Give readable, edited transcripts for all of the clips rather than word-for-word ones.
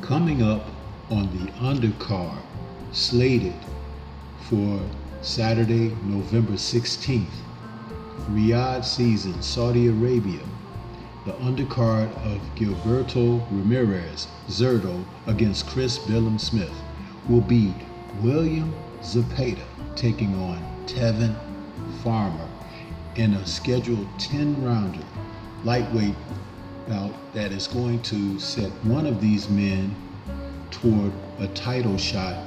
Coming up on the undercard, slated for Saturday, November 16th, Ryadh season, Saudi Arabia. The undercard of Gilberto Ramirez, Zurdo, against Chris Billum-Smith will be William Zepeda taking on Tevin Farmer in a scheduled 10-rounder lightweight bout that is going to set one of these men toward a title shot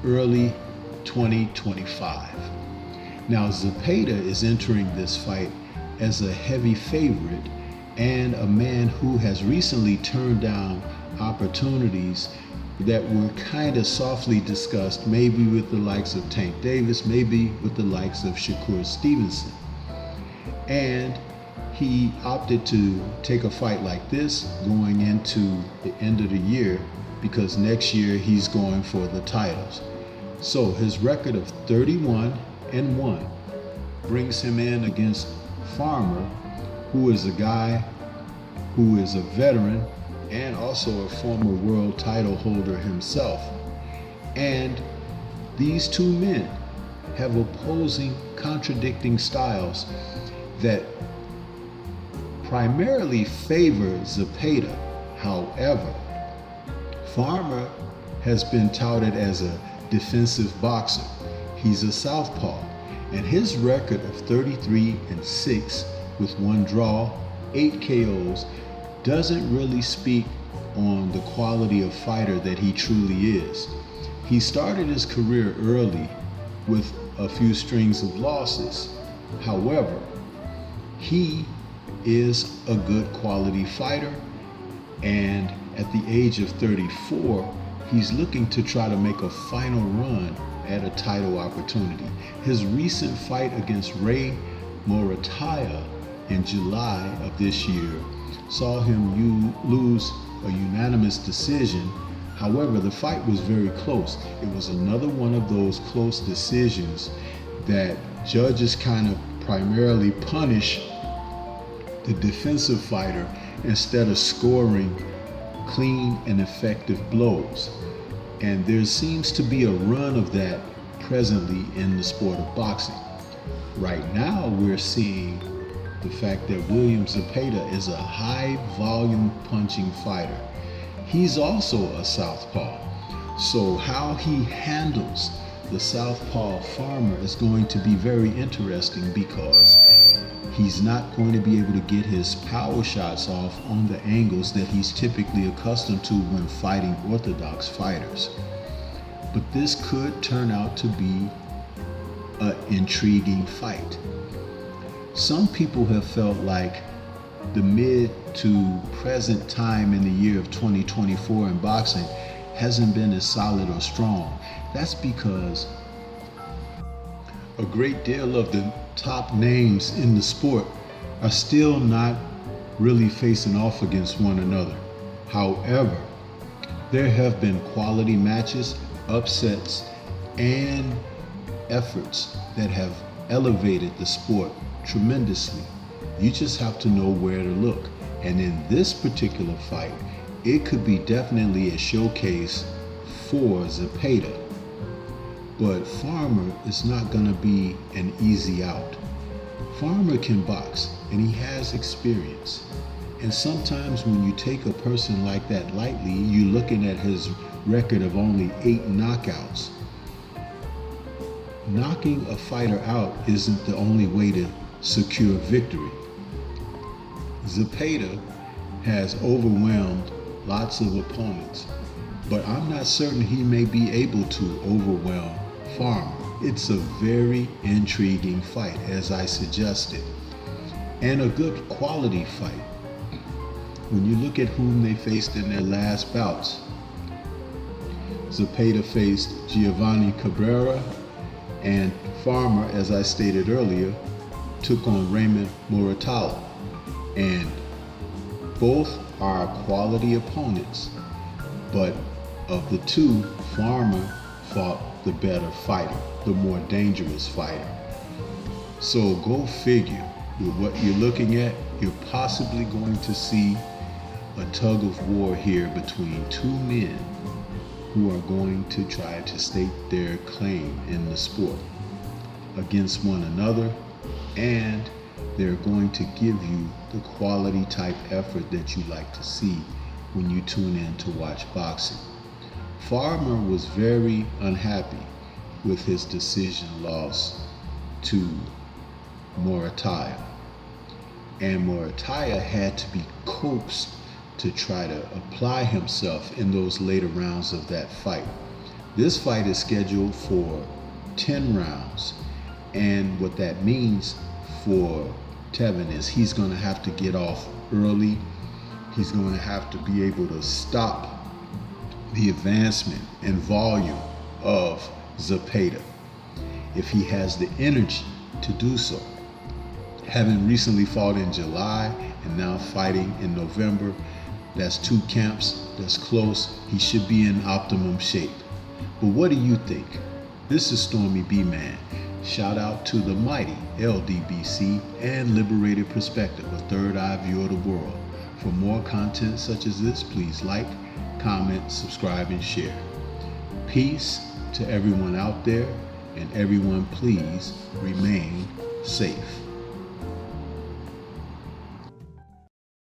early 2025. Now, Zepeda is entering this fight as a heavy favorite and a man who has recently turned down opportunities that were kind of softly discussed, maybe with the likes of Tank Davis, maybe with the likes of Shakur Stevenson. And he opted to take a fight like this going into the end of the year because next year he's going for the titles. So his record of 31-1 brings him in against Farmer, who is a guy who is a veteran and also a former world title holder himself. And these two men have opposing, contradicting styles that primarily favor Zepeda. However, Farmer has been touted as a defensive boxer. He's a southpaw, and his record of 33-6 with 1 draw, 8 KOs doesn't really speak on the quality of fighter that he truly is. He started his career early with a few strings of losses. However, he is a good quality fighter, and at the age of 34, he's looking to try to make a final run at a title opportunity. His recent fight against Ray Morataya in July of this year saw him lose a unanimous decision. However, the fight was very close. It was another one of those close decisions that judges kind of primarily punish the defensive fighter instead of scoring clean and effective blows. And there seems to be a run of that presently in the sport of boxing. Right now, we're seeing the fact that William Zepeda is a high volume punching fighter. He's also a southpaw. So how he handles the southpaw Farmer is going to be very interesting, because he's not going to be able to get his power shots off on the angles that he's typically accustomed to when fighting orthodox fighters. But this could turn out to be an intriguing fight. Some people have felt like the mid to present time in the year of 2024 in boxing hasn't been as solid or strong. That's because a great deal of the top names in the sport are still not really facing off against one another. However, there have been quality matches, upsets, and efforts that have elevated the sport tremendously. You just have to know where to look. And in this particular fight, it could be definitely a showcase for Zepeda. But Farmer is not going to be an easy out. Farmer can box, and he has experience. And sometimes when you take a person like that lightly, you're looking at his record of only 8 knockouts. Knocking a fighter out isn't the only way to secure victory. Zepeda has overwhelmed lots of opponents, but I'm not certain he may be able to overwhelm Farmer. It's a very intriguing fight, as I suggested, and a good quality fight. When you look at whom they faced in their last bouts, Zepeda faced Giovanni Cabrera, and Farmer, as I stated earlier, took on Raymond Moratala. And both are quality opponents, but of the two, Farmer fought the better fighter, the more dangerous fighter. So go figure. With what you're looking at, you're possibly going to see a tug of war here between two men who are going to try to stake their claim in the sport against one another, and they're going to give you the quality type effort that you like to see when you tune in to watch boxing. Farmer was very unhappy with his decision loss to Morataya, and Morataya had to be coaxed to try to apply himself in those later rounds of that fight. This fight is scheduled for 10 rounds, and what that means for Tevin is he's going to have to get off early. He's going to have to be able to stop the advancement and volume of Zepeda if he has the energy to do so. Having recently fought in July and now fighting in November, that's 2 camps, that's close. He should be in optimum shape. But what do you think? This is Stormy B-Man. Shout out to the mighty LDBC and Liberated Perspective, a third eye view of the world. For more content such as this, please like, comment, subscribe, and share. Peace to everyone out there, and everyone please remain safe.